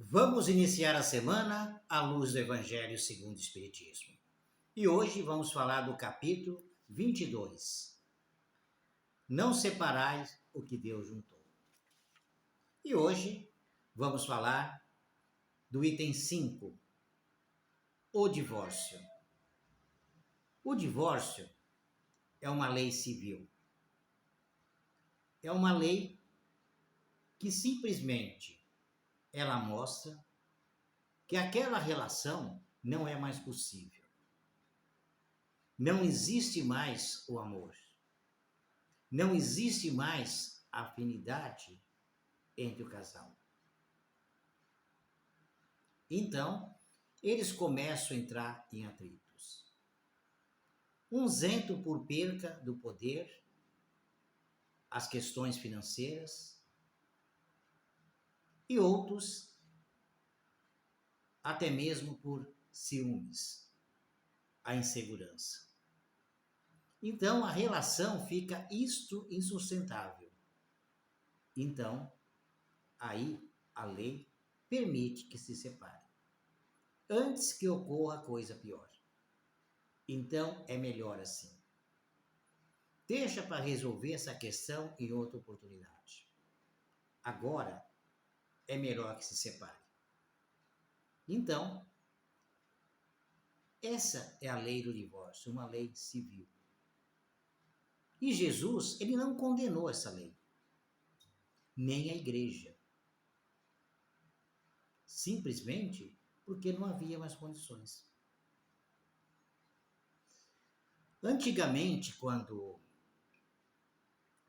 Vamos iniciar a semana à luz do Evangelho segundo o Espiritismo. E hoje vamos falar do capítulo 22. Não separais o que Deus juntou. E hoje vamos falar do item 5, o divórcio. O divórcio é uma lei civil. É uma lei que simplesmente ela mostra que aquela relação não é mais possível. Não existe mais o amor. Não existe mais afinidade entre o casal. Então, eles começam a entrar em atritos. Uns entram por perca do poder, as questões financeiras, e outros até mesmo por ciúmes, a insegurança. Então, a relação fica insustentável. Então, aí a lei permite que se separe, antes que ocorra coisa pior. Então, é melhor assim. Deixa para resolver essa questão em outra oportunidade. Agora, é melhor que se separe. Então, essa é a lei do divórcio, uma lei civil. E Jesus, ele não condenou essa lei, nem a igreja. Simplesmente porque não havia mais condições. Antigamente, quando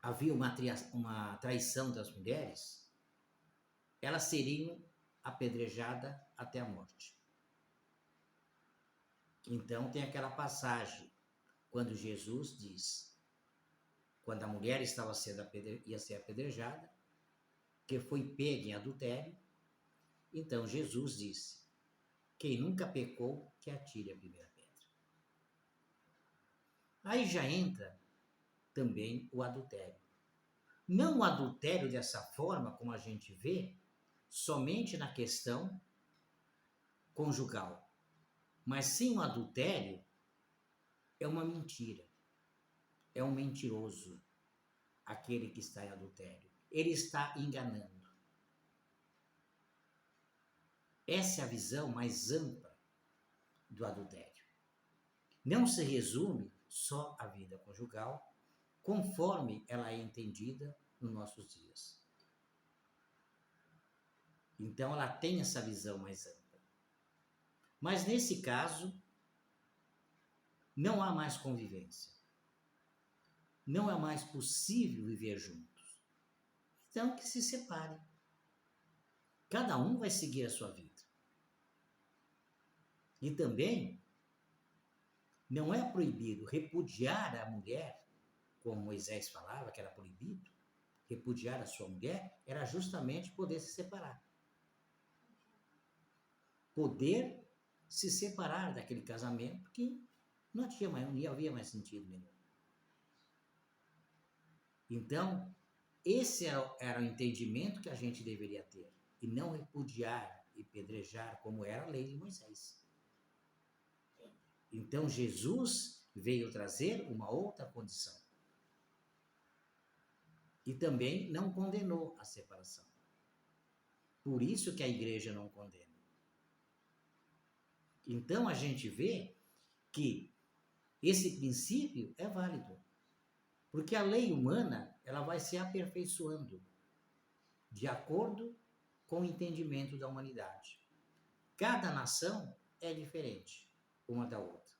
havia uma traição das mulheres, elas seriam apedrejadas até a morte. Então tem aquela passagem, quando Jesus diz, quando a mulher ia ser apedrejada, que foi pega em adultério, então Jesus disse, quem nunca pecou, que atire a primeira pedra. Aí já entra também o adultério. Não o adultério dessa forma, como a gente vê, somente na questão conjugal, mas sim o adultério é uma mentira, é um mentiroso, aquele que está em adultério. Ele está enganando. Essa é a visão mais ampla do adultério. Não se resume só à vida conjugal, conforme ela é entendida nos nossos dias. Então, ela tem essa visão mais ampla. Mas, nesse caso, não há mais convivência. Não é mais possível viver juntos. Então, que se separem. Cada um vai seguir a sua vida. E também, não é proibido repudiar a mulher, como Moisés falava que era proibido, repudiar a sua mulher, era justamente poder se separar. Poder se separar daquele casamento que não havia mais sentido nenhum. Então, esse era o entendimento que a gente deveria ter, e não repudiar e pedrejar como era a lei de Moisés. Então, Jesus veio trazer uma outra condição. E também não condenou a separação. Por isso que a igreja não condena. Então, a gente vê que esse princípio é válido. Porque a lei humana, ela vai se aperfeiçoando de acordo com o entendimento da humanidade. Cada nação é diferente uma da outra.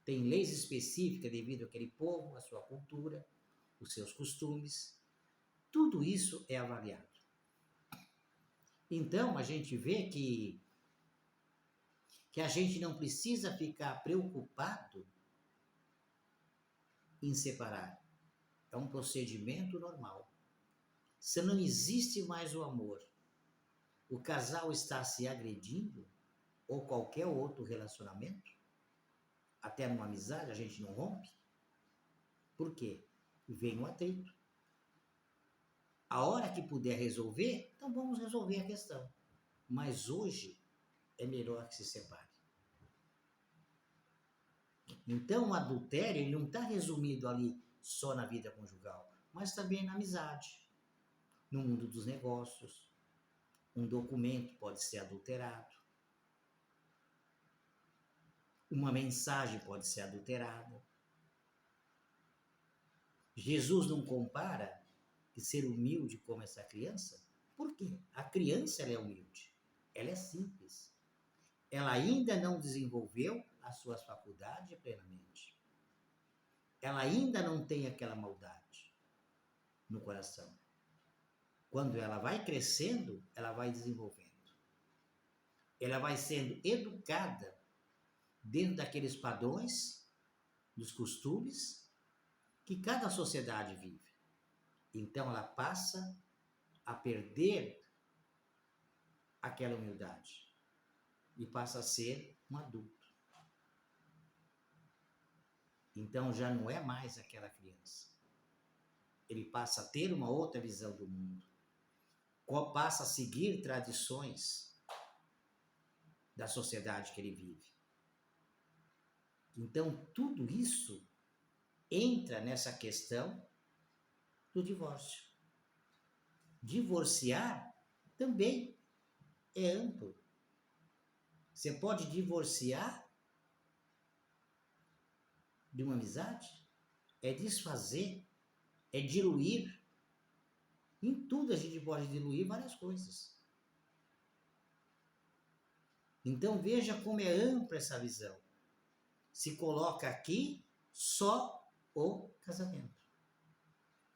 Tem leis específicas devido àquele povo, à sua cultura, os seus costumes. Tudo isso é avaliado. Então, a gente vê que a gente não precisa ficar preocupado em separar. É um procedimento normal. Se não existe mais o amor, o casal está se agredindo, ou qualquer outro relacionamento, até numa amizade a gente não rompe. Por quê? Vem o atrito. A hora que puder resolver, então vamos resolver a questão. mas hoje é melhor que se separe. Então, o adultério ele não está resumido ali só na vida conjugal, mas também na amizade, no mundo dos negócios. Um documento pode ser adulterado. Uma mensagem pode ser adulterada. Jesus não compara que ser humilde como essa criança? Por quê? A criança ela é humilde, ela é simples. Ela ainda não desenvolveu as suas faculdades plenamente. Ela ainda não tem aquela maldade no coração. Quando ela vai crescendo, ela vai desenvolvendo. Ela vai sendo educada dentro daqueles padrões, dos costumes que cada sociedade vive. Então ela passa a perder aquela humildade e passa a ser um adulto. Então já não é mais aquela criança. Ele passa a ter uma outra visão do mundo. Passa a seguir tradições da sociedade que ele vive. Então tudo isso entra nessa questão do divórcio. Divorciar também é amplo. Você pode divorciar de uma amizade, é desfazer, é diluir. Em tudo a gente pode diluir várias coisas. Então veja como é ampla essa visão. Se coloca aqui só o casamento.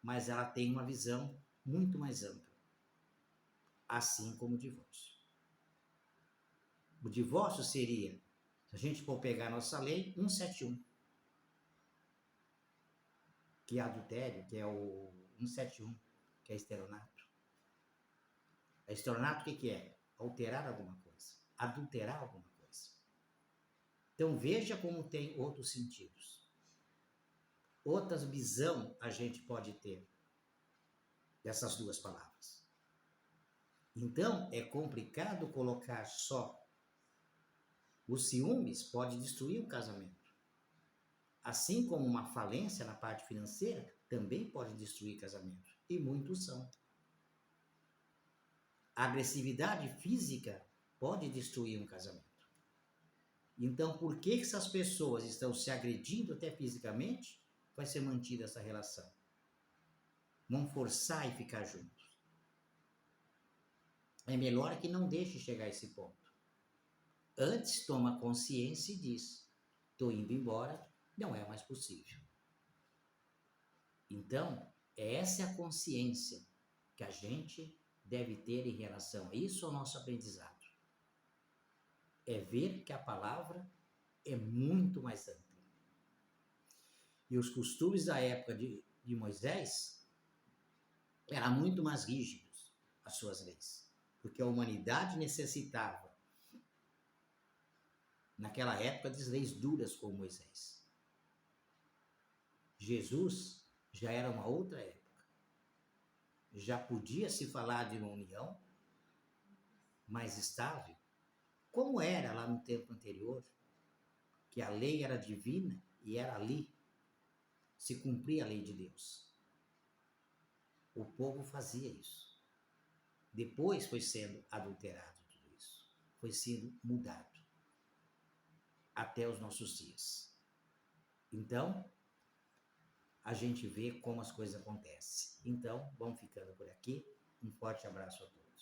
Mas ela tem uma visão muito mais ampla. Assim como o divórcio. O divórcio seria, se a gente for pegar a nossa lei, 171. Que é adultério, que é o 171, que é estelionato. Estelionato o que é? Alterar alguma coisa. Adulterar alguma coisa. Então veja como tem outros sentidos. Outras visão a gente pode ter dessas duas palavras. Então é complicado colocar só. Os ciúmes pode destruir o casamento. Assim como uma falência na parte financeira também pode destruir casamento. E muitos são. A agressividade física pode destruir um casamento. Então, por que essas pessoas estão se agredindo até fisicamente? Vai ser mantida essa relação. Vão forçar e ficar juntos. É melhor que não deixe chegar a esse ponto. Antes toma consciência e diz: estou indo embora, não é mais possível. Então, essa é a consciência que a gente deve ter em relação a isso, ao nosso aprendizado. É ver que a palavra é muito mais ampla. E os costumes da época de Moisés eram muito mais rígidos, as suas leis, porque a humanidade necessitava, naquela época, de leis duras como Moisés. Jesus já era uma outra época. Já podia se falar de uma união mais estável, como era lá no tempo anterior, que a lei era divina e era ali, se cumpria a lei de Deus. O povo fazia isso. Depois foi sendo adulterado tudo isso. Foi sendo mudado. Até os nossos dias. Então, a gente vê como as coisas acontecem. Então, vamos ficando por aqui. Um forte abraço a todos.